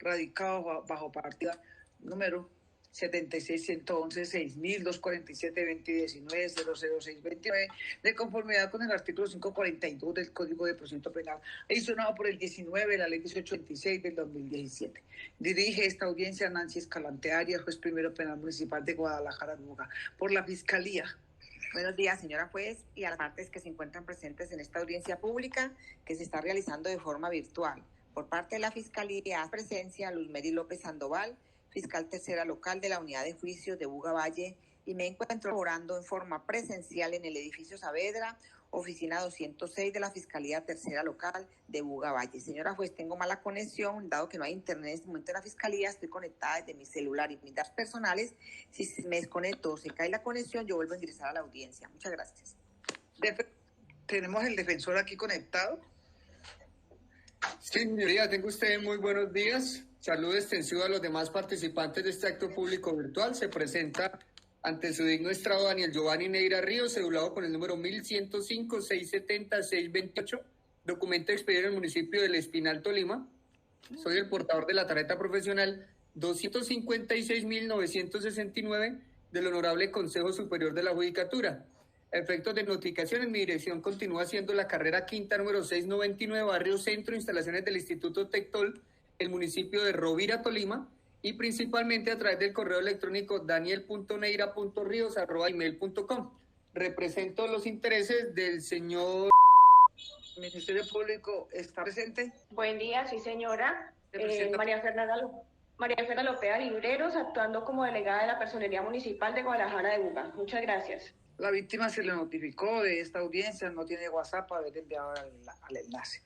radicado bajo partida número 76-111-6.247-2019-00629, de conformidad con el artículo 542 del Código de Procedimiento Penal, adicionado por el 19 de la Ley 1826 del 2017. Dirige esta audiencia Nancy Escalante Arias, juez primero penal municipal de Guadalajara, Buga, por la Fiscalía. Buenos días, señora juez, y a las partes que se encuentran presentes en esta audiencia pública que se está realizando de forma virtual. Por parte de la Fiscalía, presencia Luz Mary López Sandoval, fiscal tercera local de la Unidad de Juicios de Buga Valle, y me encuentro laborando en forma presencial en el edificio Saavedra, oficina 206 de la Fiscalía Tercera Local de Buga Valle. Señora juez, tengo mala conexión, dado que no hay internet en este momento en la Fiscalía, estoy conectada desde mi celular y mis datos personales. Si me desconecto o se cae la conexión, yo vuelvo a ingresar a la audiencia. Muchas gracias. Tenemos el defensor aquí conectado. Sí, señoría, tengo usted muy buenos días. Saludo extensivo a los demás participantes de este acto público virtual. Se presenta ante su digno estrado Daniel Giovanni Neira Ríos, cedulado con el número 1105-670-628, documento expedido en el municipio del Espinal, Tolima. Soy el portador de la tarjeta profesional 256.969 del Honorable Consejo Superior de la Judicatura. A efectos de notificaciones, mi dirección continúa siendo la carrera quinta número 699, barrio Centro, instalaciones del Instituto Tectol, el municipio de Rovira, Tolima, y principalmente a través del correo electrónico daniel.neira.rios@email.com. Represento los intereses del señor... ¿El Ministerio Público está presente? Buen día, sí señora. María Fernanda Lopea Libreros, actuando como delegada de la Personería Municipal de Guadalajara de Buga. Muchas gracias. La víctima se le notificó de esta audiencia, no tiene WhatsApp para haber enviado al enlace.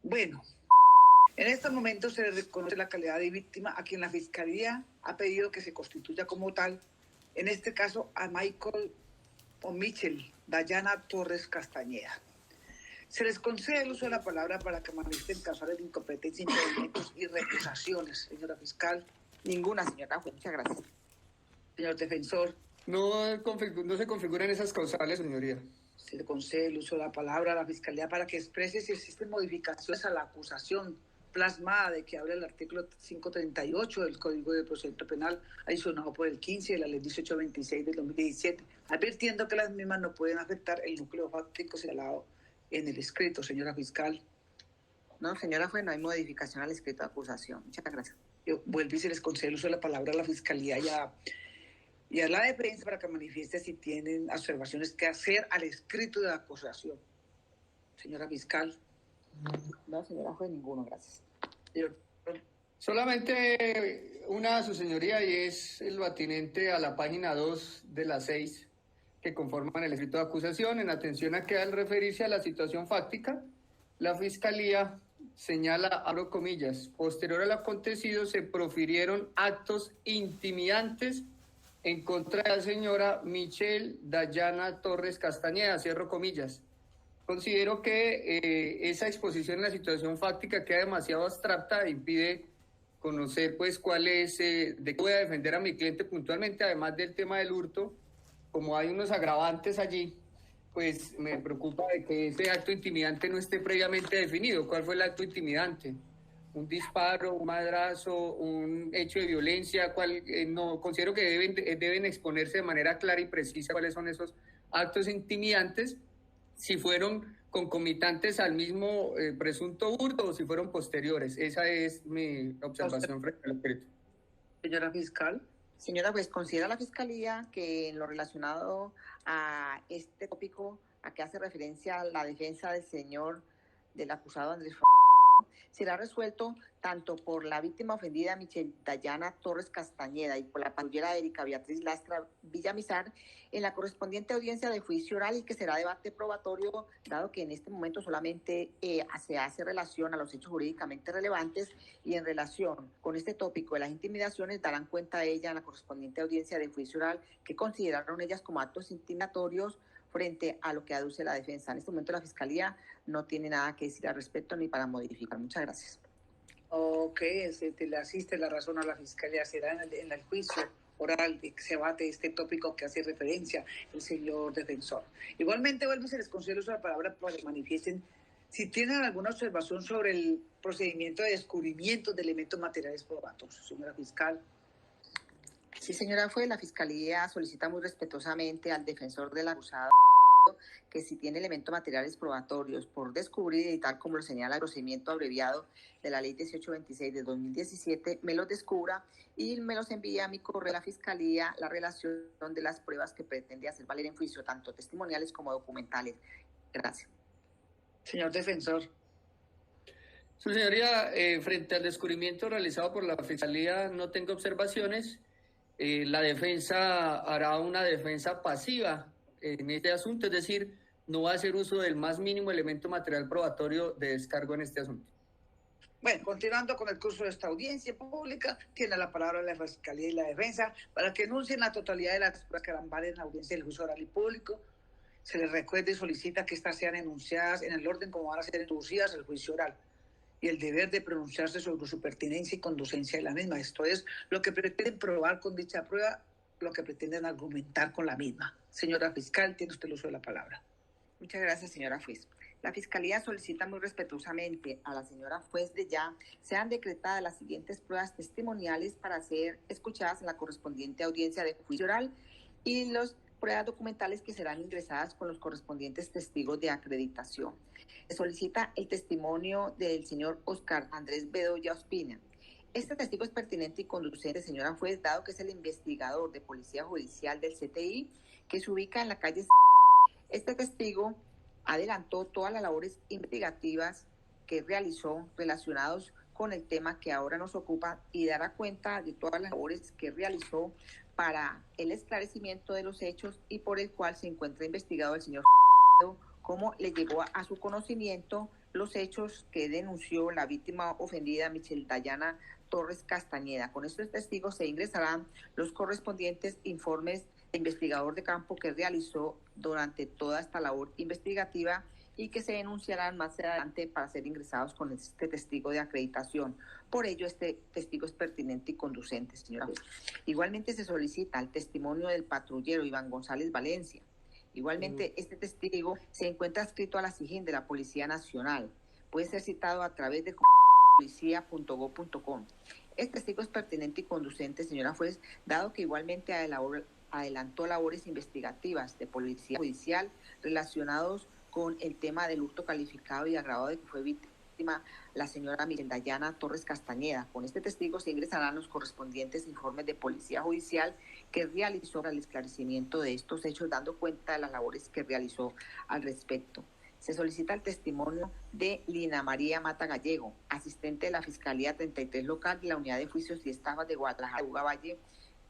Bueno, en estos momentos se le reconoce la calidad de víctima a quien la Fiscalía ha pedido que se constituya como tal, en este caso a Michel Dayana Torres Castañeda. Se les concede el uso de la palabra para que manifiesten causales de incompetencia, impedimentos y recusaciones, señora fiscal. Ninguna, señora juez, muchas gracias. Señor defensor. No se configuran esas causales, señoría. Se le concede el uso de la palabra a la Fiscalía para que exprese si existen modificaciones a la acusación plasmada de que habla el artículo 538 del Código de Procedimiento Penal, adicionado por el 15 de la Ley 1826 del 2017, advirtiendo que las mismas no pueden afectar el núcleo fáctico señalado en el escrito, señora fiscal. No, señora juez, no hay modificación al escrito de acusación. Muchas gracias. Yo vuelvo y se les concede el uso de la palabra a la Fiscalía y a la defensa para que manifieste si tienen observaciones que hacer al escrito de acusación. Señora fiscal. No, señora juez, ninguno, gracias. Señor. Solamente una a su señoría, y es lo atinente a la página 2 de las 6 que conforman el escrito de acusación. En atención a que al referirse a la situación fáctica, la Fiscalía señala, abro comillas, posterior al acontecido se profirieron actos intimidantes en contra de la señora Michel Dayana Torres Castañeda, cierro comillas. Considero que esa exposición en la situación fáctica queda demasiado abstracta e impide conocer pues cuál es, de qué voy a defender a mi cliente puntualmente, además del tema del hurto. Como hay unos agravantes allí, pues me preocupa de que ese acto intimidante no esté previamente definido. ¿Cuál fue el acto intimidante? ¿Un disparo, un madrazo, un hecho de violencia? No, considero que deben exponerse de manera clara y precisa cuáles son esos actos intimidantes, si fueron concomitantes al mismo presunto hurto o si fueron posteriores. Esa es mi observación frente al escrito. Señora fiscal. Señora juez, considera la Fiscalía que en lo relacionado a este tópico a que hace referencia la defensa del acusado Andrés será resuelto tanto por la víctima ofendida Michel Dayana Torres Castañeda y por la patrullera Erika Beatriz Lastra Villamizar en la correspondiente audiencia de juicio oral, y que será debate probatorio, dado que en este momento solamente se hace relación a los hechos jurídicamente relevantes, y en relación con este tópico de las intimidaciones darán cuenta de ella en la correspondiente audiencia de juicio oral, que consideraron ellas como actos intimidatorios frente a lo que aduce la defensa. En este momento la Fiscalía no tiene nada que decir al respecto ni para modificar. Muchas gracias. Ok, le asiste la razón a la Fiscalía. Será en el juicio oral de que se debate este tópico que hace referencia el señor defensor. Igualmente, vuelve y se les concede el uso de la palabra para que manifiesten Si tienen alguna observación sobre el procedimiento de descubrimiento de elementos materiales probatorios, señora fiscal. Sí, señora juez, la Fiscalía solicita muy respetuosamente al defensor del acusado que si tiene elementos materiales probatorios por descubrir y tal como lo señala el procedimiento abreviado de la Ley 1826 de 2017, me los descubra y me los envíe a mi correo a la Fiscalía la relación de las pruebas que pretende hacer valer en juicio, tanto testimoniales como documentales. Gracias. Señor defensor. Su señoría, frente al descubrimiento realizado por la Fiscalía no tengo observaciones. La defensa hará una defensa pasiva en este asunto, es decir, no va a hacer uso del más mínimo elemento material probatorio de descargo en este asunto. Bueno, continuando con el curso de esta audiencia pública, tiene la palabra la Fiscalía y la Defensa para que enuncien la totalidad de las pruebas que harán valer en la audiencia del juicio oral y público. Se les recuerda y solicita que estas sean enunciadas en el orden como van a ser introducidas el juicio oral y el deber de pronunciarse sobre su pertinencia y conducencia de la misma. Esto es lo que pretenden probar con dicha prueba, lo que pretenden argumentar con la misma. Señora fiscal, tiene usted el uso de la palabra. Muchas gracias, señora juez. La Fiscalía solicita muy respetuosamente a la señora juez de ya sean decretadas las siguientes pruebas testimoniales para ser escuchadas en la correspondiente audiencia de juicio oral y las pruebas documentales que serán ingresadas con los correspondientes testigos de acreditación. Se solicita el testimonio del señor Oscar Andrés Bedoya Ospina. Este testigo es pertinente y conducente, señora juez, dado que es el investigador de Policía Judicial del CTI que se ubica en la calle. Este testigo adelantó todas las labores investigativas que realizó relacionados con el tema que ahora nos ocupa y dará cuenta de todas las labores que realizó para el esclarecimiento de los hechos y por el cual se encuentra investigado el señor cómo le llegó a su conocimiento los hechos que denunció la víctima ofendida Michelle Dayana Torres Castañeda. Con estos testigos se ingresarán los correspondientes informes de investigador de campo que realizó durante toda esta labor investigativa y que se denunciarán más adelante para ser ingresados con este testigo de acreditación. Por ello, este testigo es pertinente y conducente, señora juez. Igualmente se solicita el testimonio del patrullero Iván González Valencia. Igualmente, este testigo se encuentra adscrito a la SIJIN de la Policía Nacional. Puede ser citado a través de policía.go.com. Este testigo es pertinente y conducente, señora juez, dado que igualmente adelantó labores investigativas de Policía Judicial relacionados con el tema del hurto calificado y agravado de que fue víctima la señora Michelle Dayana Torres Castañeda. Con este testigo se ingresarán los correspondientes informes de Policía Judicial que realizó para el esclarecimiento de estos hechos, dando cuenta de las labores que realizó al respecto. Se solicita el testimonio de Lina María Mata Gallego, asistente de la Fiscalía 33 local de la Unidad de Juicios y Estafas de Guadalajara, Uga Valle,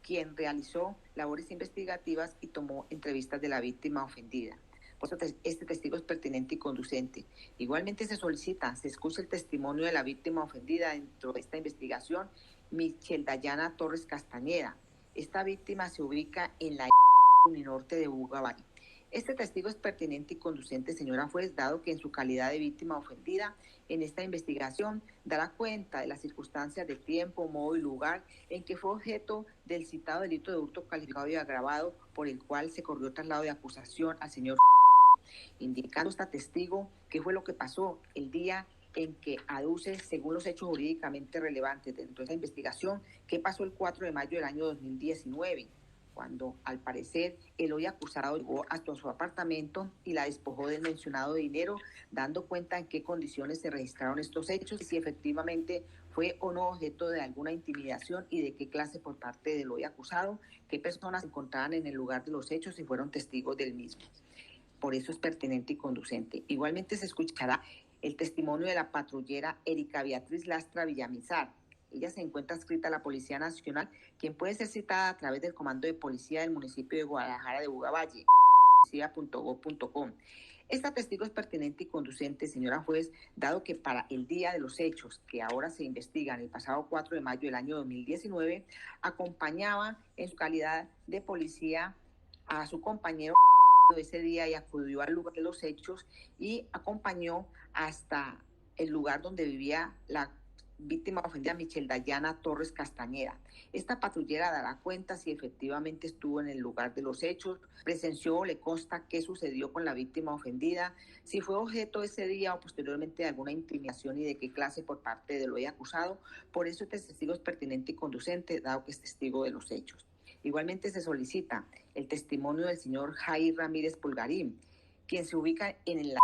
quien realizó labores investigativas y tomó entrevistas de la víctima ofendida. Por eso este testigo es pertinente y conducente. Igualmente se escucha el testimonio de la víctima ofendida dentro de esta investigación, Michelle Dayana Torres Castañeda. Esta víctima se ubica en la Uninorte de Uga Valle. Este testigo es pertinente y conducente, señora juez, dado que en su calidad de víctima ofendida en esta investigación dará cuenta de las circunstancias de tiempo, modo y lugar en que fue objeto del citado delito de hurto calificado y agravado por el cual se corrió traslado de acusación al señor, indicando esta testigo qué fue lo que pasó el día en que aduce, según los hechos jurídicamente relevantes dentro de esta investigación, qué pasó el 4 de mayo del año 2019. Cuando al parecer el hoy acusado llegó hasta su apartamento y la despojó del mencionado dinero, dando cuenta en qué condiciones se registraron estos hechos y si efectivamente fue o no objeto de alguna intimidación y de qué clase por parte del hoy acusado, qué personas se encontraban en el lugar de los hechos y fueron testigos del mismo. Por eso es pertinente y conducente. Igualmente se escuchará el testimonio de la patrullera Erika Beatriz Lastra Villamizar. Ella se encuentra adscrita a la Policía Nacional, quien puede ser citada a través del Comando de Policía del municipio de Guadalajara de Uga Valle, policía.go.com. Esta testigo es pertinente y conducente, señora juez, dado que para el día de los hechos que ahora se investigan, el pasado 4 de mayo del año 2019, acompañaba en su calidad de policía a su compañero ese día y acudió al lugar de los hechos y acompañó hasta el lugar donde vivía la víctima ofendida Michelle Dayana Torres Castañeda. Esta patrullera dará cuenta si efectivamente estuvo en el lugar de los hechos, presenció o le consta qué sucedió con la víctima ofendida, si fue objeto ese día o posteriormente de alguna intimidación y de qué clase por parte del hoy acusado. Por eso este testigo es pertinente y conducente, dado que es testigo de los hechos. Igualmente se solicita el testimonio del señor Jair Ramírez Pulgarín, quien se ubica en el...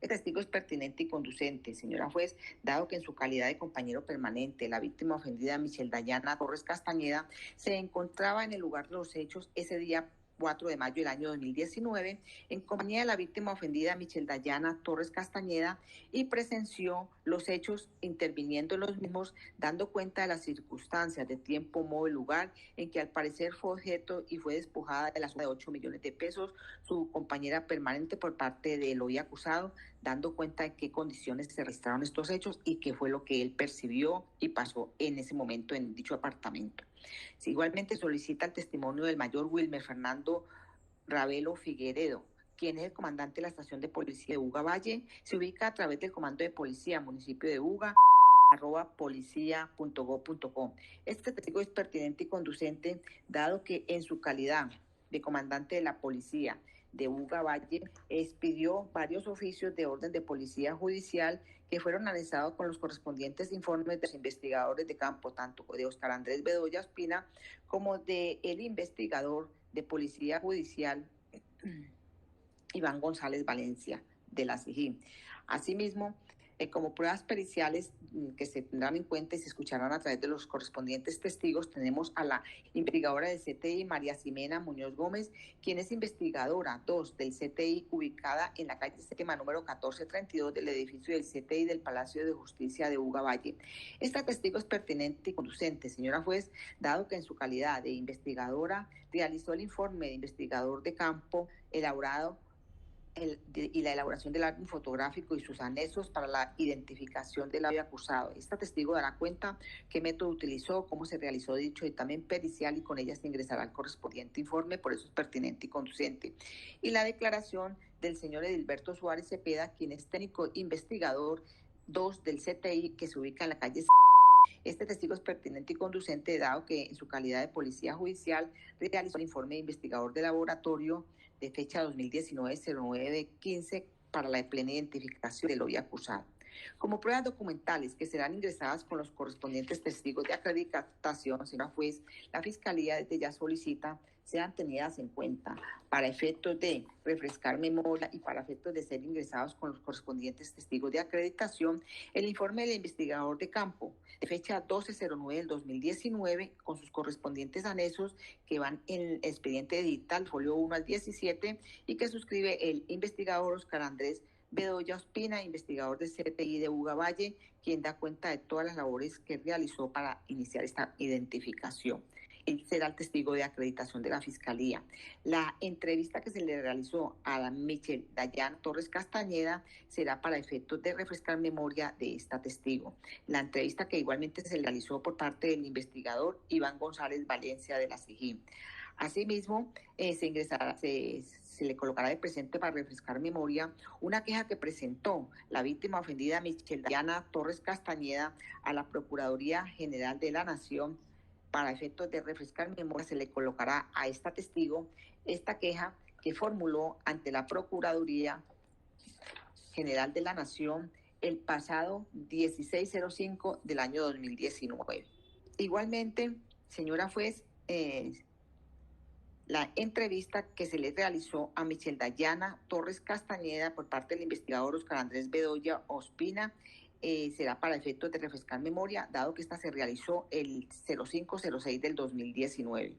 El testigo es pertinente y conducente, señora juez, dado que en su calidad de compañero permanente, la víctima ofendida Michelle Dayana Torres Castañeda se encontraba en el lugar de los hechos ese día 4 de mayo del año 2019, en compañía de la víctima ofendida Michelle Dayana Torres Castañeda, y presenció los hechos interviniendo en los mismos, dando cuenta de las circunstancias de tiempo, modo y lugar en que al parecer fue objeto y fue despojada de la suma de 8 millones de pesos su compañera permanente por parte del hoy acusado, dando cuenta de qué condiciones se registraron estos hechos y qué fue lo que él percibió y pasó en ese momento en dicho apartamento. Igualmente solicita el testimonio del mayor Wilmer Fernando Ravelo Figueredo, quien es el comandante de la estación de policía de Buga Valle. Se ubica a través del comando de policía municipio de Buga, @policia.gov.co. Este testigo es pertinente y conducente, dado que en su calidad de comandante de la policía de Buga Valle expidió varios oficios de orden de policía judicial que fueron analizados con los correspondientes informes de los investigadores de campo, tanto de Oscar Andrés Bedoya Ospina como de el investigador de policía judicial Iván González Valencia de la SIJÍN. Asimismo, como pruebas periciales que se tendrán en cuenta y se escucharán a través de los correspondientes testigos, tenemos a la investigadora del CTI, María Ximena Muñoz Gómez, quien es investigadora 2 del CTI, ubicada en la calle séptima número 1432 del edificio del CTI del Palacio de Justicia de Buga Valle. Esta testigo es pertinente y conducente, señora juez, dado que en su calidad de investigadora realizó el informe de investigador de campo elaborado y la elaboración del álbum fotográfico y sus anexos para la identificación del hoy acusado. Esta testigo dará cuenta qué método utilizó, cómo se realizó dicho dictamen pericial y con ella se ingresará al correspondiente informe, por eso es pertinente y conducente. Y la declaración del señor Edilberto Suárez Cepeda, quien es técnico investigador 2 del CTI que se ubica en la calle. Este testigo es pertinente y conducente, dado que en su calidad de policía judicial realizó el informe de investigador de laboratorio de fecha 2019-09-15 para la plena identificación del hoy acusado. Como pruebas documentales que serán ingresadas con los correspondientes testigos de acreditación, señora juez, la Fiscalía desde ya solicita sean tenidas en cuenta para efectos de refrescar memoria y para efectos de ser ingresados con los correspondientes testigos de acreditación, el informe del investigador de campo de fecha 12/09 del 2019 con sus correspondientes anexos que van en el expediente digital folio 1 al 17 y que suscribe el investigador Oscar Andrés Bedoya Ospina, investigador del CTI de Buga Valle, quien da cuenta de todas las labores que realizó para iniciar esta identificación. Él será el testigo de acreditación de la Fiscalía. La entrevista que se le realizó a la Michelle Dayana Torres Castañeda será para efectos de refrescar memoria de esta testigo. La entrevista que igualmente se realizó por parte del investigador Iván González Valencia de la SIJÍN. Asimismo, se le colocará de presente para refrescar memoria una queja que presentó la víctima ofendida Michelle Dayana Torres Castañeda a la Procuraduría General de la Nación. Para efectos de refrescar memoria se le colocará a esta testigo esta queja que formuló ante la Procuraduría General de la Nación el pasado 16/05 del año 2019. Igualmente, señora juez, la entrevista que se le realizó a Michelle Dayana Torres Castañeda por parte del investigador Oscar Andrés Bedoya Ospina será para efectos de refrescar memoria, dado que esta se realizó el 05/06 del 2019.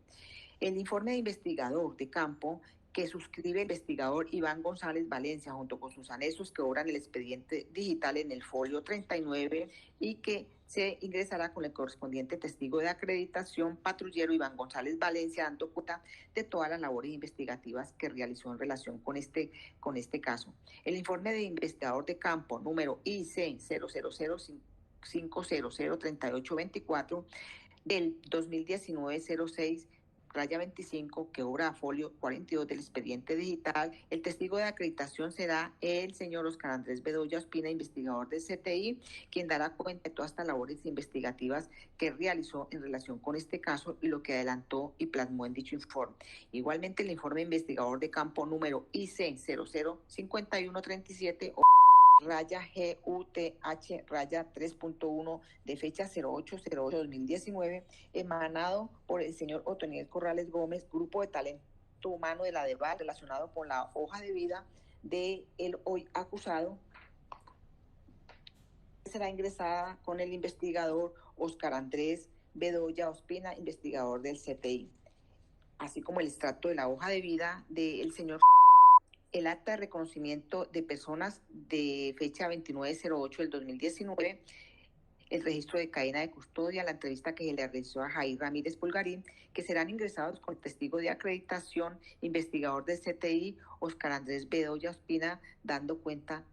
El informe de investigador de campo que suscribe el investigador Iván González Valencia junto con sus anexos que obran el expediente digital en el folio 39 y que se ingresará con el correspondiente testigo de acreditación patrullero Iván González Valencia, dando cuenta de todas las labores investigativas que realizó en relación con este caso. El informe de investigador de campo número IC 000500384 del 2019-06 raya 25, que obra a folio 42 del expediente digital. El testigo de acreditación será el señor Oscar Andrés Bedoya Ospina, investigador del CTI, quien dará cuenta de todas estas labores investigativas que realizó en relación con este caso y lo que adelantó y plasmó en dicho informe. Igualmente, el informe investigador de campo número IC 005137 raya GUTH raya 3.1 de fecha 08/08/2019, emanado por el señor Otoniel Corrales Gómez, Grupo de Talento Humano de la DEVAL, relacionado con la hoja de vida de el hoy acusado, será ingresada con el investigador Oscar Andrés Bedoya Ospina, investigador del CTI, así como el extracto de la hoja de vida del señor, el acta de reconocimiento de personas de fecha 29/08/2019, el registro de cadena de custodia, la entrevista que se le realizó a Jair Ramírez Pulgarín, que serán ingresados con testigo de acreditación, investigador del CTI, Oscar Andrés Bedoya Ospina, dando cuenta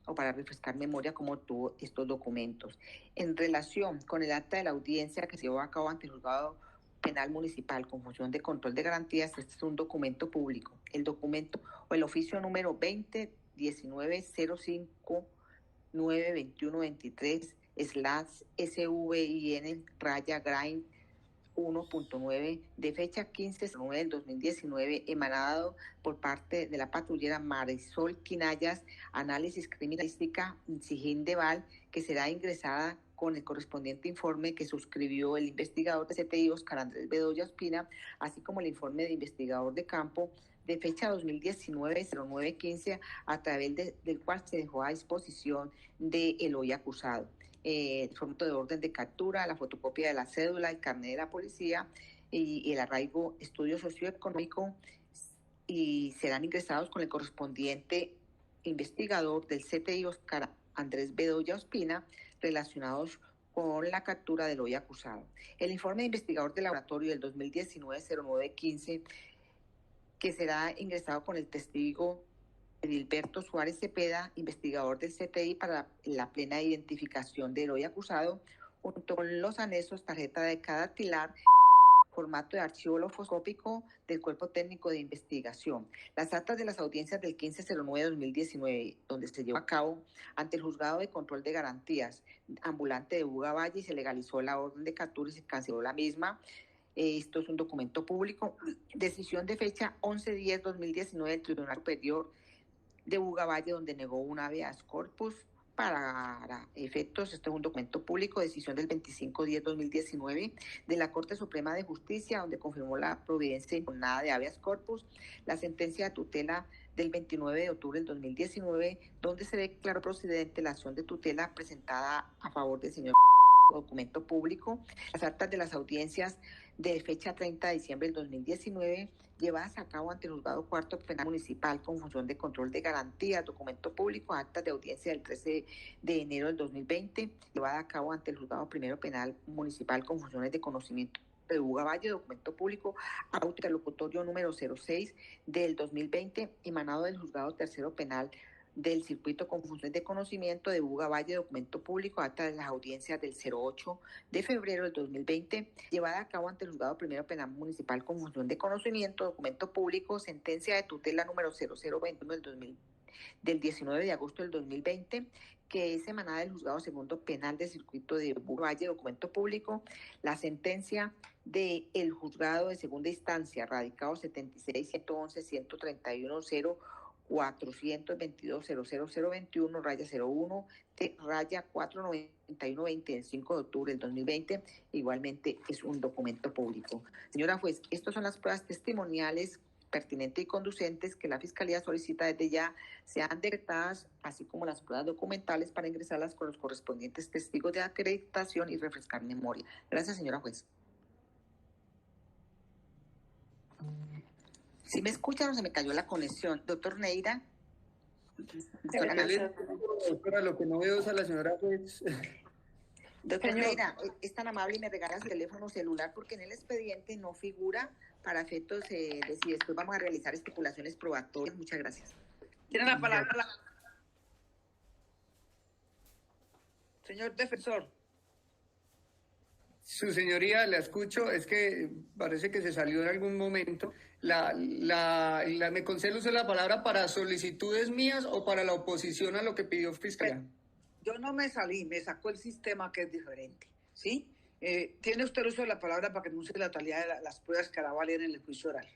o para refrescar memoria cómo tuvo estos documentos. En relación con el acta de la audiencia que se llevó a cabo ante el juzgado penal municipal con función de control de garantías, este es un documento público. El documento o el oficio número 2019-05-921-23/SVIN raya grind 1.9 de fecha 15/9/2019, emanado por parte de la patrullera Marisol Quinayas, análisis criminalística Sijín Deval, que será ingresada con el correspondiente informe que suscribió el investigador de CTI Oscar Andrés Bedoya Ospina, así como el informe de investigador de campo de fecha 2019-09-15, a través del cual se dejó a disposición del hoy acusado. El formato de orden de captura, la fotocopia de la cédula, el carnet de la policía y el arraigo estudio socioeconómico, y serán ingresados con el correspondiente investigador del CTI Oscar Andrés Bedoya Ospina, relacionados con la captura del hoy acusado. El informe de investigador del laboratorio del 2019-09-15, que será ingresado con el testigo Edilberto Suárez Cepeda, investigador del CTI, para la plena identificación del hoy acusado, junto con los anexos, tarjeta de dactilar, formato de archivo holofoscópico del Cuerpo Técnico de Investigación. Las actas de las audiencias del 15/09/2019, donde se llevó a cabo ante el Juzgado de Control de Garantías ambulante de Buga Valle y se legalizó la orden de captura y se canceló la misma. Esto es un documento público. Decisión de fecha 11/10/2019 del Tribunal Superior de Buga Valle, donde negó un habeas corpus para efectos. Este es un documento público, decisión del 25/10/2019 de la Corte Suprema de Justicia, donde confirmó la providencia impugnada de habeas corpus, la sentencia de tutela del 29 de octubre del 2019, donde se declaró procedente la acción de tutela presentada a favor del señor, documento público, las actas de las audiencias de fecha 30 de diciembre del 2019, llevadas a cabo ante el Juzgado Cuarto Penal Municipal con función de control de garantías, documento público, actas de audiencia del 13 de enero del 2020, llevada a cabo ante el Juzgado Primero Penal Municipal con funciones de conocimiento de Buga Valle, documento público, auto interlocutorio número 06 del 2020, emanado del Juzgado Tercero Penal del Circuito con funciones de conocimiento de Buga Valle, documento público, acta de las audiencias del 08 de febrero del 2020, llevada a cabo ante el Juzgado Primero Penal Municipal con función de conocimiento, documento público, sentencia de tutela número 0021 del 19 de agosto del 2020, que es emanada del Juzgado Segundo Penal del Circuito de Buga Valle, documento público, la sentencia del Juzgado de Segunda Instancia, radicado 76-111-131-0, 422-00021, raya 01, raya 491-20 del 5 de octubre del 2020, igualmente es un documento público. Señora juez, estas son las pruebas testimoniales pertinentes y conducentes que la Fiscalía solicita desde ya sean decretadas, así como las pruebas documentales para ingresarlas con los correspondientes testigos de acreditación y refrescar memoria. Gracias, señora juez. ¿Sí me escuchan o se me cayó la conexión? Doctor Neira. Doctora, lo que no veo es a la señora juez. Doctor Neira, es tan amable y me regala su teléfono celular, porque en el expediente no figura para efectos de si después vamos a realizar estipulaciones probatorias. Muchas gracias. Tiene la palabra señor defensor. Su señoría, la escucho, es que parece que se salió en algún momento. ¿Me concede usted la palabra para solicitudes mías o para la oposición a lo que pidió Fiscalía? Yo no me salí, me sacó el sistema que es diferente, ¿sí? Tiene usted el uso de la palabra para que denuncie la totalidad de las pruebas que hará valer en el juicio oral.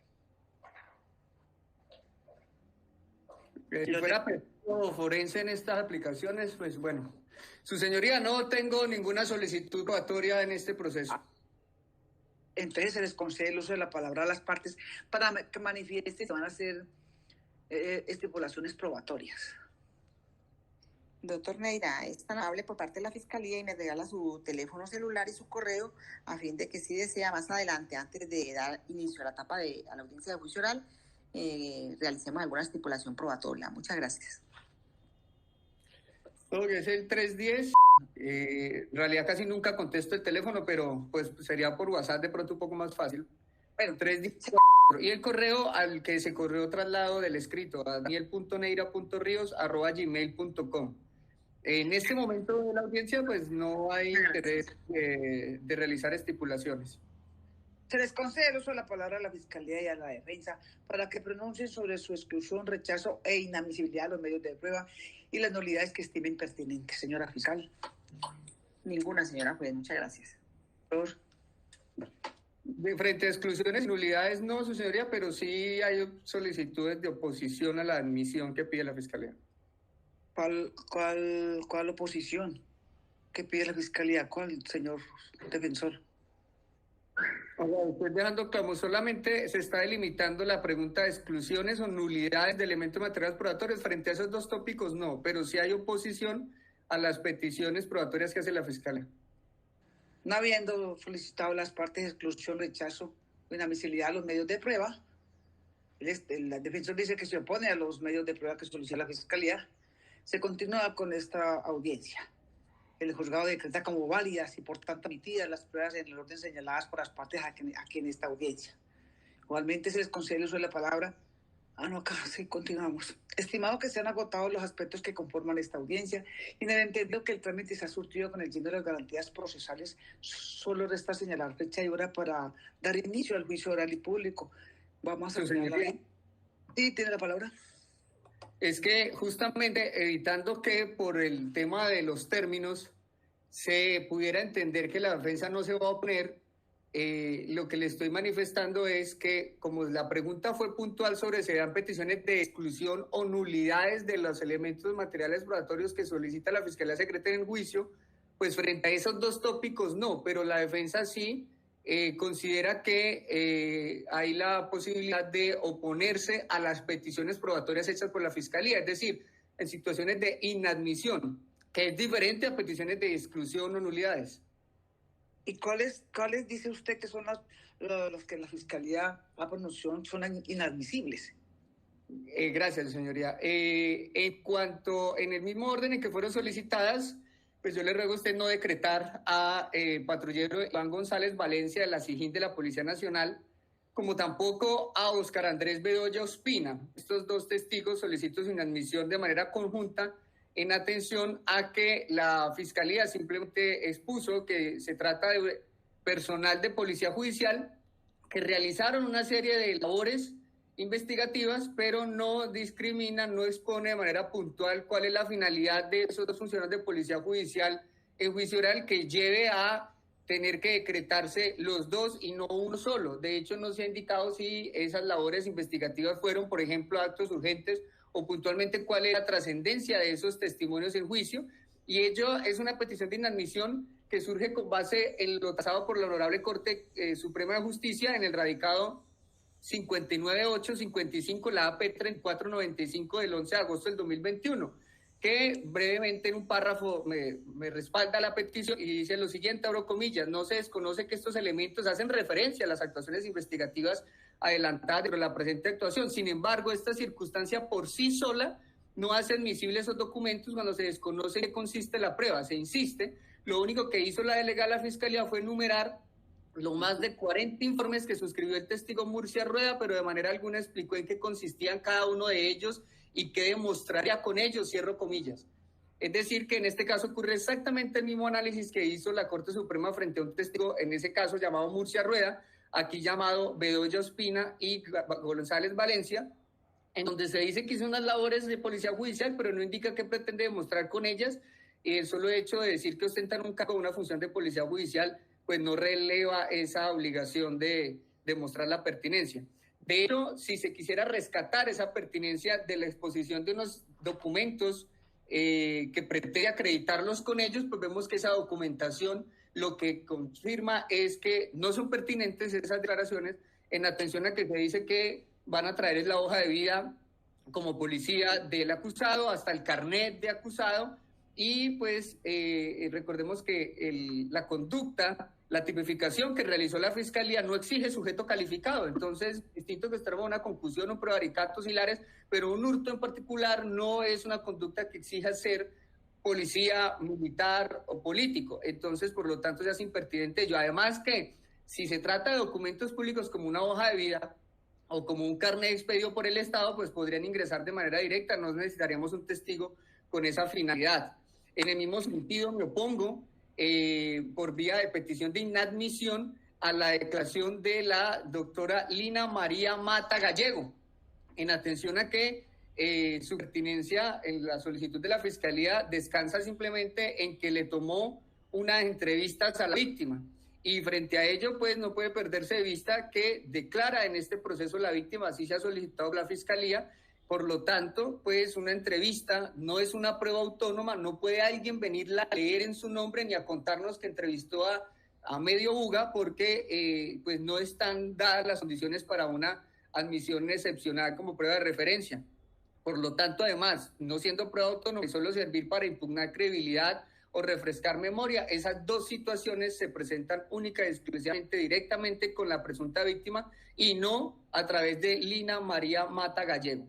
Si fuera forense en estas aplicaciones, pues bueno. Su señoría, no tengo ninguna solicitud probatoria en este proceso. Entonces se les concede el uso de la palabra a las partes para que manifiesten que van a hacer estipulaciones probatorias. Doctor Neira, es tan amable por parte de la Fiscalía y me regala su teléfono celular y su correo a fin de que si desea más adelante, antes de dar inicio a la etapa a la audiencia de juicio oral, realicemos alguna estipulación probatoria. Muchas gracias. Todo que es el 310. En realidad casi nunca contesto el teléfono, pero pues sería por WhatsApp de pronto un poco más fácil. Bueno, 310. Y el correo al que se corrió traslado del escrito, a daniel.neira.rios@gmail.com. En este momento de la audiencia, pues no hay interés de realizar estipulaciones. Se les concede el uso de la palabra a la Fiscalía y a la defensa para que pronuncien sobre su exclusión, rechazo e inadmisibilidad de los medios de prueba y las nulidades que estimen pertinentes. Señora fiscal. Ninguna, señora juez. Muchas gracias. De frente a exclusiones y nulidades, no, su señoría, pero sí hay solicitudes de oposición a la admisión que pide la Fiscalía. ¿Cuál oposición? ¿Qué pide la Fiscalía? ¿Cuál, señor defensor? Pues dejando claro, solamente se está delimitando la pregunta de exclusiones o nulidades de elementos materiales probatorios. Frente a esos dos tópicos, no, pero sí hay oposición a las peticiones probatorias que hace la Fiscalía. No habiendo solicitado las partes de exclusión, rechazo o inadmisibilidad a los medios de prueba, el defensor dice que se opone a los medios de prueba que solicita la Fiscalía. Se continúa con esta audiencia. El juzgado decreta como válidas y por tanto admitidas las pruebas en el orden señaladas por las partes aquí en esta audiencia. Igualmente se les concede el uso de la palabra. Acá sí, continuamos. Estimado que se han agotado los aspectos que conforman esta audiencia y en el entendido que el trámite se ha surtido con el lleno de las garantías procesales, solo resta señalar fecha y hora para dar inicio al juicio oral y público. Vamos a señalar. Sí, tiene la palabra. Es que justamente evitando que por el tema de los términos se pudiera entender que la defensa no se va a oponer, lo que le estoy manifestando es que como la pregunta fue puntual sobre si eran peticiones de exclusión o nulidades de los elementos materiales probatorios que solicita la Fiscalía Secreta en el juicio, pues frente a esos dos tópicos no, pero la defensa sí considera que hay la posibilidad de oponerse a las peticiones probatorias hechas por la Fiscalía, es decir, en situaciones de inadmisión, que es diferente a peticiones de exclusión o nulidades. ¿Y cuáles dice usted que son los que la Fiscalía ha pronunciado son inadmisibles? Gracias, señoría. En cuanto, en el mismo orden en que fueron solicitadas, pues yo le ruego a usted no decretar a patrullero Iván González Valencia de la SIJIN de la Policía Nacional, como tampoco a Óscar Andrés Bedoya Ospina. Estos dos testigos solicito su inadmisión de manera conjunta en atención a que la Fiscalía simplemente expuso que se trata de personal de Policía Judicial que realizaron una serie de labores investigativas, pero no discrimina, no expone de manera puntual cuál es la finalidad de esos dos funcionarios de Policía Judicial en juicio oral que lleve a tener que decretarse los dos y no uno solo. De hecho, no se ha indicado si esas labores investigativas fueron, por ejemplo, actos urgentes o puntualmente cuál es la trascendencia de esos testimonios en juicio. Y ello es una petición de inadmisión que surge con base en lo tasado por la Honorable Corte Suprema de Justicia en el radicado 59855, la AP 3495 del 11 de agosto del 2021, que brevemente en un párrafo me respalda la petición y dice lo siguiente, abro comillas: no se desconoce que estos elementos hacen referencia a las actuaciones investigativas adelantadas de la presente actuación. Sin embargo, esta circunstancia por sí sola no hace admisible esos documentos cuando se desconoce en qué consiste la prueba. Se insiste, lo único que hizo la delegada de la Fiscalía fue enumerar lo más de 40 informes que suscribió el testigo Murcia Rueda, pero de manera alguna explicó en qué consistían cada uno de ellos y qué demostraría con ellos, cierro comillas. Es decir, que en este caso ocurre exactamente el mismo análisis que hizo la Corte Suprema frente a un testigo, en ese caso llamado Murcia Rueda, aquí llamado Bedoya Ospina y González Valencia, en donde se dice que hizo unas labores de policía judicial, pero no indica qué pretende demostrar con ellas. El solo hecho de decir que ostentan un cargo o una función de policía judicial, pues no releva esa obligación de demostrar la pertinencia. De hecho, si se quisiera rescatar esa pertinencia de la exposición de unos documentos que pretende acreditarlos con ellos, pues vemos que esa documentación lo que confirma es que no son pertinentes esas declaraciones, en atención a que se dice que van a traer la hoja de vida como policía del acusado, hasta el carnet de acusado, y pues recordemos que la conducta, la tipificación que realizó la Fiscalía no exige sujeto calificado. Entonces, distinto que estar en una concusión o prevaricatos hilares, pero un hurto en particular no es una conducta que exija ser policía, militar o político. Entonces, por lo tanto, ya es impertinente ello. Además que si se trata de documentos públicos como una hoja de vida o como un carnet expedido por el Estado, pues podrían ingresar de manera directa, no necesitaríamos un testigo con esa finalidad. En el mismo sentido, me opongo por vía de petición de inadmisión a la declaración de la doctora Lina María Mata Gallego, en atención a que su pertinencia en la solicitud de la Fiscalía descansa simplemente en que le tomó unas entrevistas a la víctima. Y frente a ello, pues no puede perderse de vista que declara en este proceso la víctima, así se ha solicitado la Fiscalía. Por lo tanto, pues una entrevista no es una prueba autónoma, no puede alguien venirla a leer en su nombre ni a contarnos que entrevistó a medio buga, porque pues no están dadas las condiciones para una admisión excepcional como prueba de referencia. Por lo tanto, además, no siendo prueba autónoma y solo servir para impugnar credibilidad o refrescar memoria, esas dos situaciones se presentan única y exclusivamente directamente con la presunta víctima y no a través de Lina María Mata Gallego.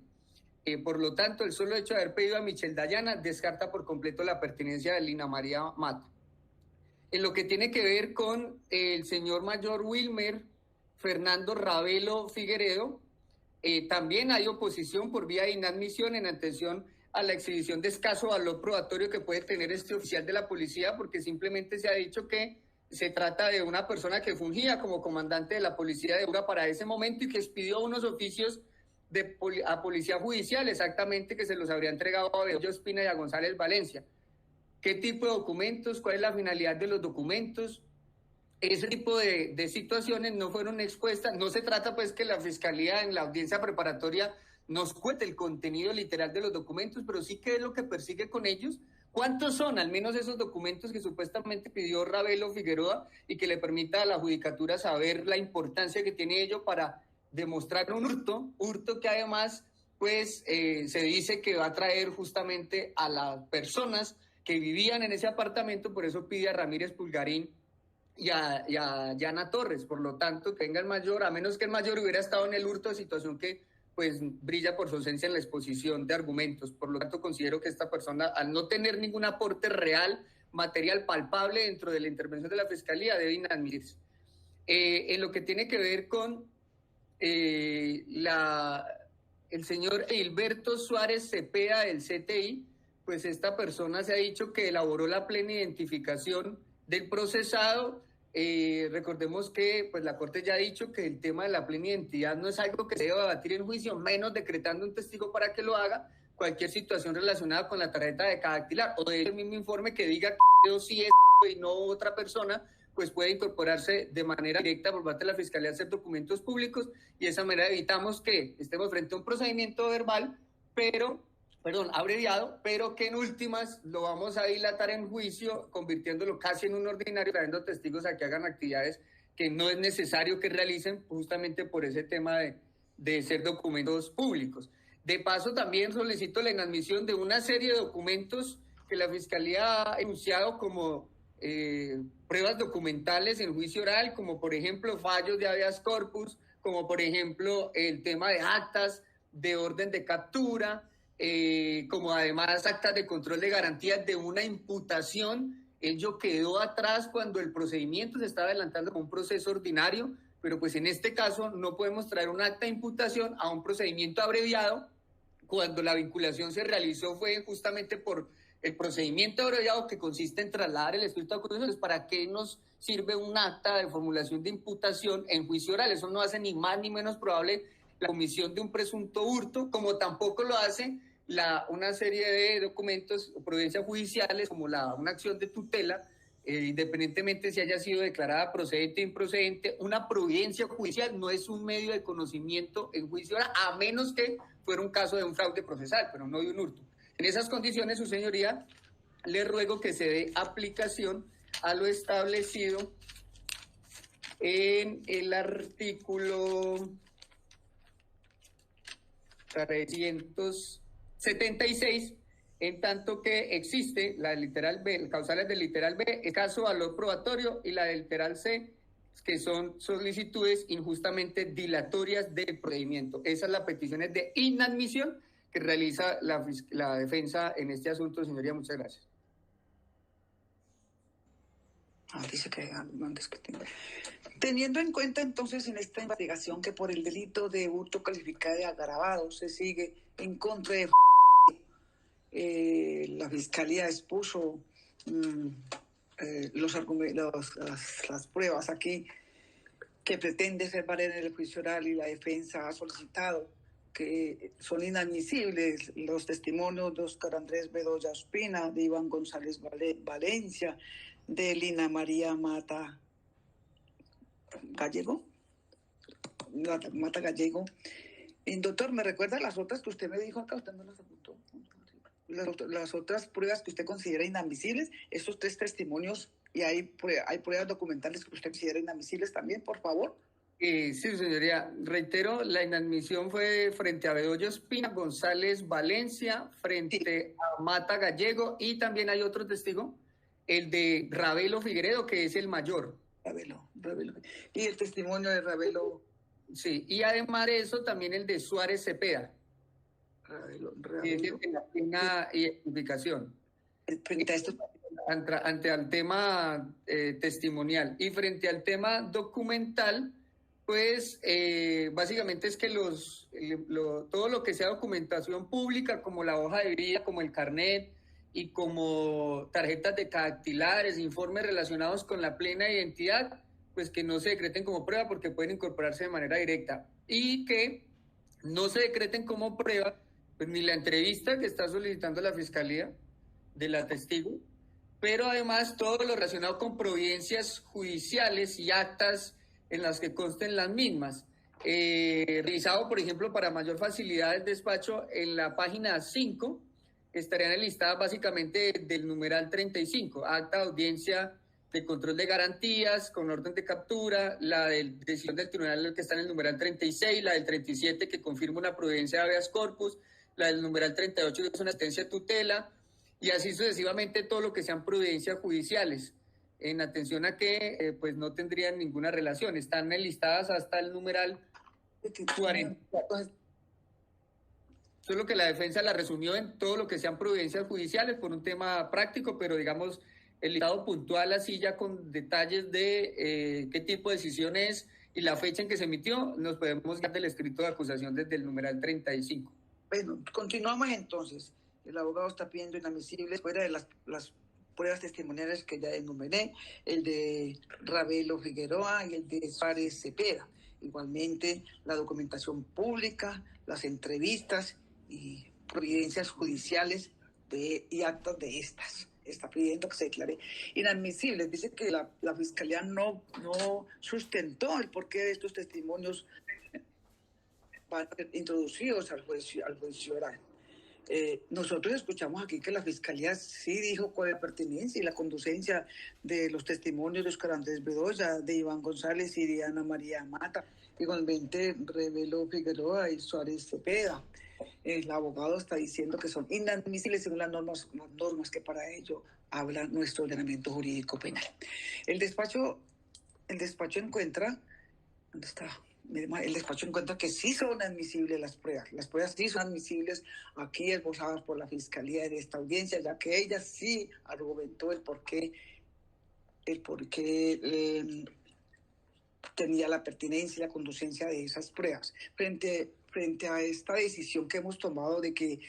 Por lo tanto, el solo hecho de haber pedido a Michelle Dayana descarta por completo la pertinencia de Lina María Mata. En lo que tiene que ver con el señor mayor Wilmer Fernando Ravelo Figueredo, también hay oposición por vía de inadmisión en atención a la exhibición de escaso valor probatorio que puede tener este oficial de la policía, porque simplemente se ha dicho que se trata de una persona que fungía como comandante de la policía de Buga para ese momento y que expidió unos oficios a policía judicial, exactamente, que se los habría entregado a Bedoya Ospina y a González Valencia. ¿Qué tipo de documentos? ¿Cuál es la finalidad de los documentos? Ese tipo de situaciones no fueron expuestas. No se trata pues que la Fiscalía en la audiencia preparatoria nos cuente el contenido literal de los documentos, pero sí que es lo que persigue con ellos. ¿Cuántos son al menos esos documentos que supuestamente pidió Ravelo Figueroa y que le permita a la judicatura saber la importancia que tiene ello para demostrar un hurto que además pues se dice que va a traer justamente a las personas que vivían en ese apartamento? Por eso pide a Ramírez Pulgarín y a Yana Torres. Por lo tanto, que venga el mayor, a menos que el mayor hubiera estado en el hurto, situación que pues brilla por su ausencia en la exposición de argumentos. Por lo tanto, considero que esta persona, al no tener ningún aporte real, material palpable dentro de la intervención de la Fiscalía, debe inadmitirse. En lo que tiene que ver con el señor Hilberto Suárez Cepeda del CTI, pues esta persona se ha dicho que elaboró la plena identificación del procesado. Recordemos que pues la Corte ya ha dicho que el tema de la plena identidad no es algo que se deba debatir en juicio, menos decretando un testigo para que lo haga. Cualquier situación relacionada con la tarjeta de cada dactilar o de el mismo informe que diga que sí es y no otra persona, pues puede incorporarse de manera directa por parte de la Fiscalía a hacer documentos públicos, y de esa manera evitamos que estemos frente a un procedimiento verbal, abreviado, pero que en últimas lo vamos a dilatar en juicio, convirtiéndolo casi en un ordinario, trayendo testigos a que hagan actividades que no es necesario que realicen, justamente por ese tema de ser documentos públicos. De paso, también solicito la inadmisión de una serie de documentos que la Fiscalía ha enunciado como pruebas documentales en juicio oral, como por ejemplo fallos de habeas corpus, como por ejemplo el tema de actas de orden de captura, como además actas de control de garantías de una imputación. Ello quedó atrás cuando el procedimiento se estaba adelantando con un proceso ordinario, pero pues en este caso no podemos traer un acta de imputación a un procedimiento abreviado cuando la vinculación se realizó fue justamente por El procedimiento abreviado, que consiste en trasladar el escrito de acusación, es para qué nos sirve un acta de formulación de imputación en juicio oral. Eso no hace ni más ni menos probable la comisión de un presunto hurto, como tampoco lo hace una serie de documentos o providencias judiciales, como una acción de tutela, independientemente si haya sido declarada procedente o improcedente. Una providencia judicial no es un medio de conocimiento en juicio oral, a menos que fuera un caso de un fraude procesal, pero no de un hurto. En esas condiciones, su señoría, le ruego que se dé aplicación a lo establecido en el artículo 376, en tanto que existe la literal B, causales del literal B, escaso valor probatorio, y la del literal C, que son solicitudes injustamente dilatorias del procedimiento. Esa es la petición de inadmisión que realiza la defensa en este asunto, señoría. Muchas gracias. Dice que antes que tenga. Teniendo en cuenta entonces en esta investigación que por el delito de hurto calificado de agravado se sigue en contra de la Fiscalía expuso las pruebas aquí que pretende hacer valer en el juicio oral, y la defensa ha solicitado que son inadmisibles los testimonios de Óscar Andrés Bedoya Ospina, de Iván González Valencia, de Lina María Mata Gallego. Doctor, ¿me recuerda las otras que usted me dijo acá? Usted no las apuntó. Las otras pruebas que usted considera inadmisibles, esos 3 testimonios, y hay pruebas documentales que usted considera inadmisibles también, por favor. Sí, señoría. Reitero, la inadmisión fue frente a Bedoya Ospina, González Valencia, frente a Mata Gallego, y también hay otro testigo, el de Ravelo Figueredo, que es el mayor. Ravelo. Y el testimonio de Ravelo. Sí, y además de eso, también el de Suárez Cepeda. Ravelo. Una identificación. Frente a esto. Ante al tema testimonial y frente al tema documental, pues básicamente es que todo lo que sea documentación pública, como la hoja de vida, como el carnet y como tarjetas de dactilares, informes relacionados con la plena identidad, pues que no se decreten como prueba porque pueden incorporarse de manera directa, y que no se decreten como prueba pues ni la entrevista que está solicitando la Fiscalía de la testigo, pero además todo lo relacionado con providencias judiciales y actas en las que consten las mismas. Revisado, por ejemplo, para mayor facilidad del despacho, en la página 5 estarían enlistadas básicamente del numeral 35, acta de audiencia de control de garantías con orden de captura, la decisión del tribunal que está en el numeral 36, la del 37 que confirma una providencia de habeas corpus, la del numeral 38 que es una sentencia de tutela, y así sucesivamente todo lo que sean providencias judiciales, en atención a que pues no tendrían ninguna relación. Están enlistadas hasta el numeral 40. Eso es lo que la defensa la resumió en todo lo que sean providencias judiciales por un tema práctico, pero digamos el listado puntual así ya con detalles de qué tipo de decisión es y la fecha en que se emitió, nos podemos dar del escrito de acusación desde el numeral 35. Bueno, continuamos entonces. El abogado está pidiendo inadmisibles fuera de las pruebas testimoniales que ya enumeré, el de Ravelo Figueroa y el de Suárez Cepeda. Igualmente, la documentación pública, las entrevistas y providencias judiciales y actas de estas. Está pidiendo que se declare inadmisibles. Dice que la Fiscalía no sustentó el porqué de estos testimonios van a ser introducidos al juicio oral. Nosotros escuchamos aquí que la Fiscalía sí dijo cuál es la pertinencia y la conducencia de los testimonios de Óscar Andrés Bedoya, de Iván González y de Ana María Mata, igualmente Ravelo Figueroa y Suárez Cepeda. El abogado está diciendo que son inadmisibles según las normas que para ello habla nuestro ordenamiento jurídico penal. El despacho encuentra, ¿dónde está? El despacho encuentra que sí son admisibles las pruebas sí son admisibles aquí esbozadas por la Fiscalía de esta audiencia, ya que ella sí argumentó el por qué tenía la pertinencia y la conducencia de esas pruebas. Frente a esta decisión que hemos tomado de que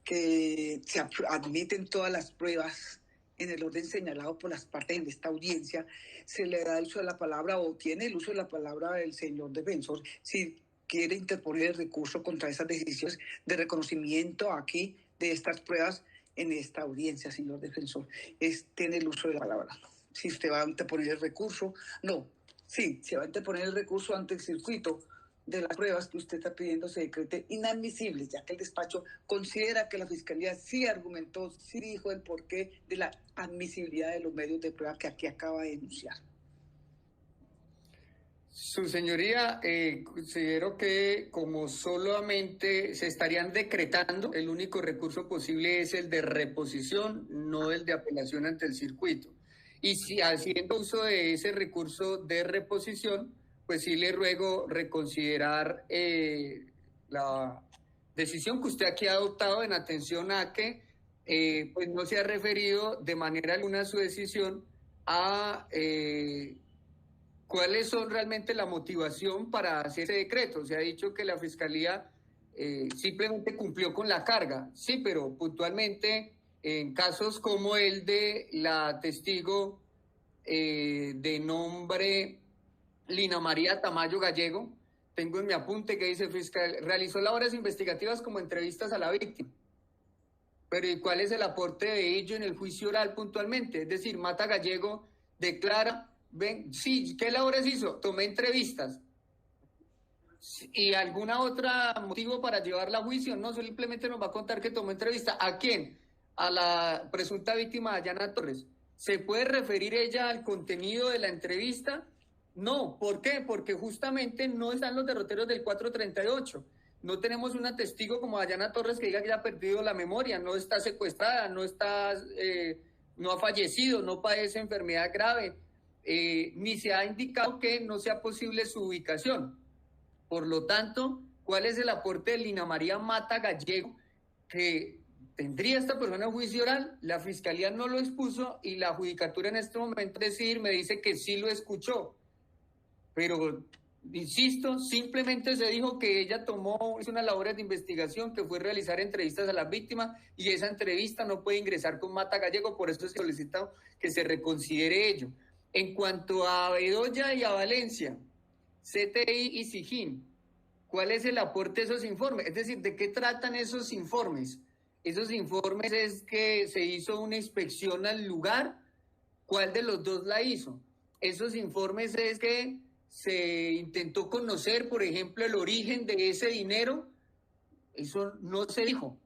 que se admiten todas las pruebas en el orden señalado por las partes en esta audiencia, se le da el uso de la palabra o tiene el uso de la palabra del señor defensor si quiere interponer el recurso contra esas decisiones de reconocimiento aquí de estas pruebas en esta audiencia, señor defensor. Tiene el uso de la palabra. Si usted va a interponer el recurso, se va a interponer el recurso ante el circuito de las pruebas que usted está pidiendo se decrete inadmisibles, ya que el despacho considera que la Fiscalía sí argumentó, sí dijo el porqué de la admisibilidad de los medios de prueba que aquí acaba de denunciar. Su señoría, considero que como solamente se estarían decretando, el único recurso posible es el de reposición, no el de apelación ante el circuito. Y si haciendo uso de ese recurso de reposición, pues sí le ruego reconsiderar la decisión que usted aquí ha adoptado en atención a que pues no se ha referido de manera alguna a su decisión a cuáles son realmente la motivación para hacer ese decreto. Se ha dicho que la Fiscalía simplemente cumplió con la carga, sí, pero puntualmente en casos como el de la testigo de nombre Lina María Tamayo Gallego, tengo en mi apunte que dice: fiscal realizó labores investigativas como entrevistas a la víctima. Pero ¿y cuál es el aporte de ello en el juicio oral puntualmente? Es decir, Mata Gallego declara, sí, ¿qué labores hizo? Tomé entrevistas. ¿Y alguna otra motivo para llevarla a juicio? No, simplemente nos va a contar que tomó entrevista. ¿A quién? A la presunta víctima Dayana Torres. ¿Se puede referir ella al contenido de la entrevista? No, ¿por qué? Porque justamente no están los derroteros del 438. No tenemos una testigo como Dayana Torres que diga que ya ha perdido la memoria, no está secuestrada, no ha fallecido, no padece enfermedad grave, ni se ha indicado que no sea posible su ubicación. Por lo tanto, ¿cuál es el aporte de Lina María Mata Gallego que tendría esta persona en juicio oral? La Fiscalía no lo expuso y la Judicatura en este momento me dice que sí lo escuchó. Pero, insisto, simplemente se dijo que ella hizo unas labores de investigación, que fue realizar entrevistas a las víctimas, y esa entrevista no puede ingresar con Mata Gallego, por eso se solicita que se reconsidere ello. En cuanto a Bedoya y a Valencia, CTI y SIJIN, ¿cuál es el aporte de esos informes? Es decir, ¿de qué tratan esos informes? Esos informes es que se hizo una inspección al lugar. ¿Cuál de los dos la hizo? Esos informes es que se intentó conocer, por ejemplo, el origen de ese dinero. Eso no se dijo.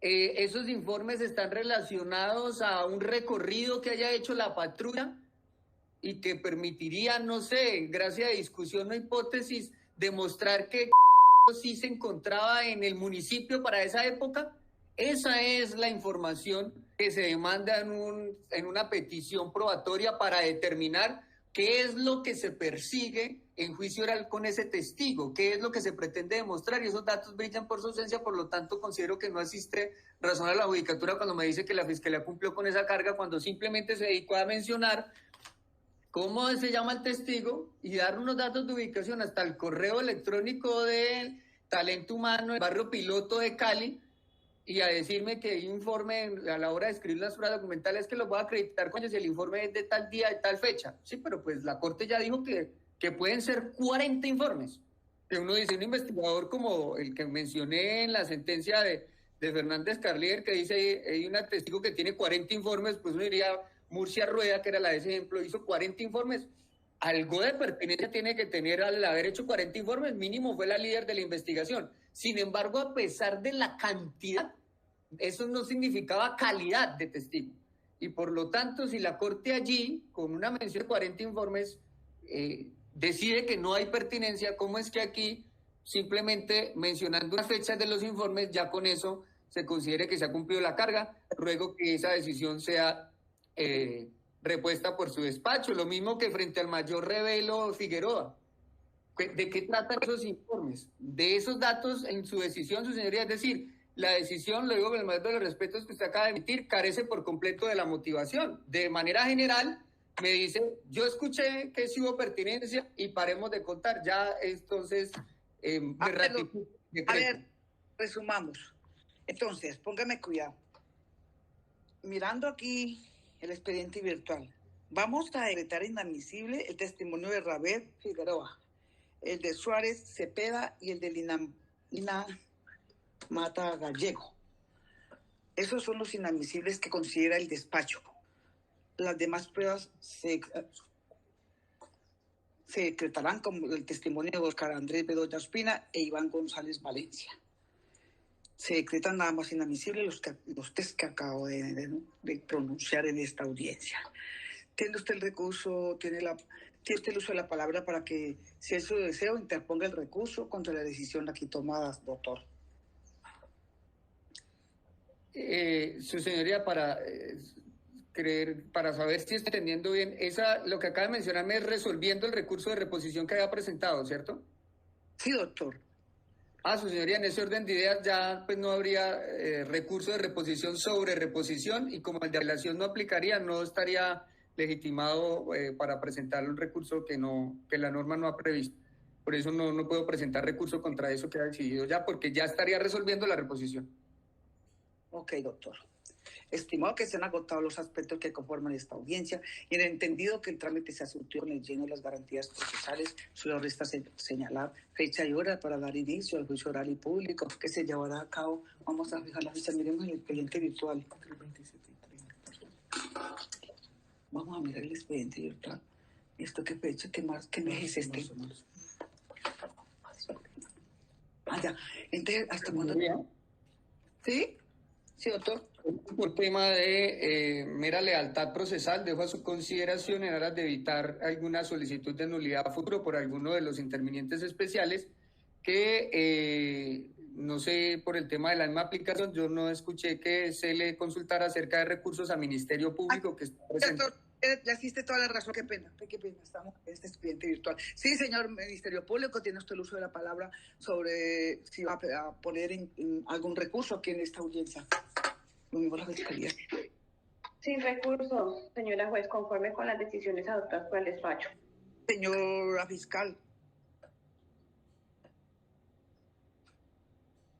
Esos informes están relacionados a un recorrido que haya hecho la patrulla y que permitiría, no sé, gracias a discusión o hipótesis, demostrar que sí se encontraba en el municipio para esa época. Esa es la información que se demanda en una petición probatoria para determinar qué es lo que se persigue en juicio oral con ese testigo, qué es lo que se pretende demostrar, y esos datos brillan por su ausencia. Por lo tanto, considero que no existe razón a la Judicatura cuando me dice que la Fiscalía cumplió con esa carga, cuando simplemente se dedicó a mencionar cómo se llama el testigo y dar unos datos de ubicación, hasta el correo electrónico del talento humano del barrio Piloto de Cali, y a decirme que hay un informe a la hora de escribir las pruebas documentales que los voy a acreditar cuando el informe es de tal día, de tal fecha. Sí, pero pues la Corte ya dijo que pueden ser 40 informes. Que uno dice, un investigador como el que mencioné en la sentencia de Fernández Carlier, que dice, hay un testigo que tiene 40 informes, pues uno diría, Murcia Rueda, que era la de ese ejemplo, hizo 40 informes. Algo de pertinencia tiene que tener al haber hecho 40 informes, mínimo fue la líder de la investigación. Sin embargo, a pesar de la cantidad, eso no significaba calidad de testigo. Y por lo tanto, si la Corte allí, con una mención de 40 informes, decide que no hay pertinencia, ¿cómo es que aquí, simplemente mencionando las fechas de los informes, ya con eso se considere que se ha cumplido la carga? Ruego que esa decisión sea repuesta por su despacho, lo mismo que frente al mayor Revelo Figueroa. ¿De qué tratan esos informes? De esos datos en su decisión, su señoría, es decir, la decisión, lo digo con el mayor de los respetos que usted acaba de emitir, carece por completo de la motivación. De manera general, me dice, yo escuché que sí hubo pertinencia y paremos de contar. Ya entonces, resumamos. Entonces, póngame cuidado. Mirando aquí el expediente virtual, vamos a decretar inadmisible el testimonio de Rabel Figueroa, el de Suárez Cepeda y el de Lina Mata Gallego. Esos son los inadmisibles que considera el despacho. Las demás pruebas se decretarán como el testimonio de Oscar Andrés Bedoya Ospina e Iván González Valencia. Se decretan nada más inadmisibles los test que acabo de pronunciar en esta audiencia. ¿Tiene usted el recurso, tiene usted el uso de la palabra para que, si es su deseo, interponga el recurso contra la decisión aquí tomada, doctor? Su señoría, para saber si estoy entendiendo bien, lo que acaba de mencionarme es resolviendo el recurso de reposición que había presentado, ¿cierto? Sí, doctor. Su señoría, en ese orden de ideas ya pues no habría recurso de reposición sobre reposición, y como el de apelación no aplicaría, no estaría legitimado para presentar un recurso que la norma no ha previsto. Por eso no puedo presentar recurso contra eso que ha decidido ya, porque ya estaría resolviendo la reposición. Ok, doctor. Estimado que se han agotado los aspectos que conforman esta audiencia y en el entendido que el trámite se asuntió con el lleno de las garantías procesales, solo resta señalar fecha y hora para dar inicio al juicio oral y público que se llevará a cabo. Vamos a fijar la fecha, miremos el expediente virtual. Vamos a mirar el expediente virtual. ¿Esto qué fecha? ¿Qué mes es este? Ya. Entonces, ¿hasta cuándo? ¿Sí? Sí, doctor. Por tema de mera lealtad procesal, dejo a su consideración en aras de evitar alguna solicitud de nulidad a futuro por alguno de los intervinientes especiales que, no sé, por el tema de la misma aplicación, yo no escuché que se le consultara acerca de recursos a Ministerio Público que está presente. Doctor, ya hiciste toda la razón, qué pena, estamos en este expediente virtual. Sí, señor Ministerio Público, tiene usted el uso de la palabra sobre si va a poner en algún recurso aquí en esta audiencia. Lo mismo la Fiscalía. Sin recurso, señora juez, conforme con las decisiones adoptadas por el despacho. Señora fiscal.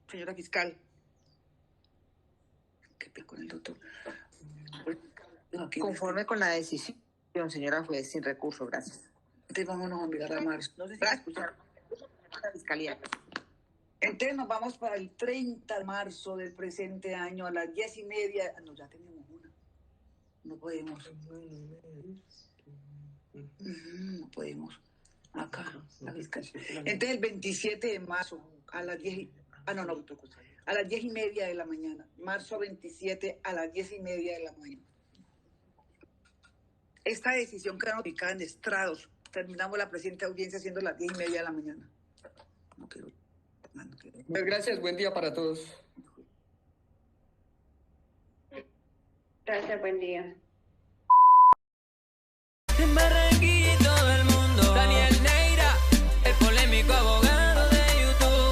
Señora fiscal. ¿Qué pasa con el doctor? Conforme con la decisión, señora juez, sin recurso, gracias. Entonces vámonos a mirar a marzo. No sé si escuchar la Fiscalía. Entonces nos vamos para el 30 de marzo del presente año a las 10:30. No, ya tenemos una. No podemos. No podemos. Acá, la fiscalía. Entonces el 27 de marzo a las 10. A las 10:30 de la mañana. Marzo 27 a las 10:30 de la mañana. Esta decisión queda notificada en estrados. Terminamos la presente audiencia siendo las 10:30 de la mañana. No quiero. Gracias, buen día para todos. Gracias, buen día. En Barranquilla y todo el mundo, Daniel Neira, el polémico abogado.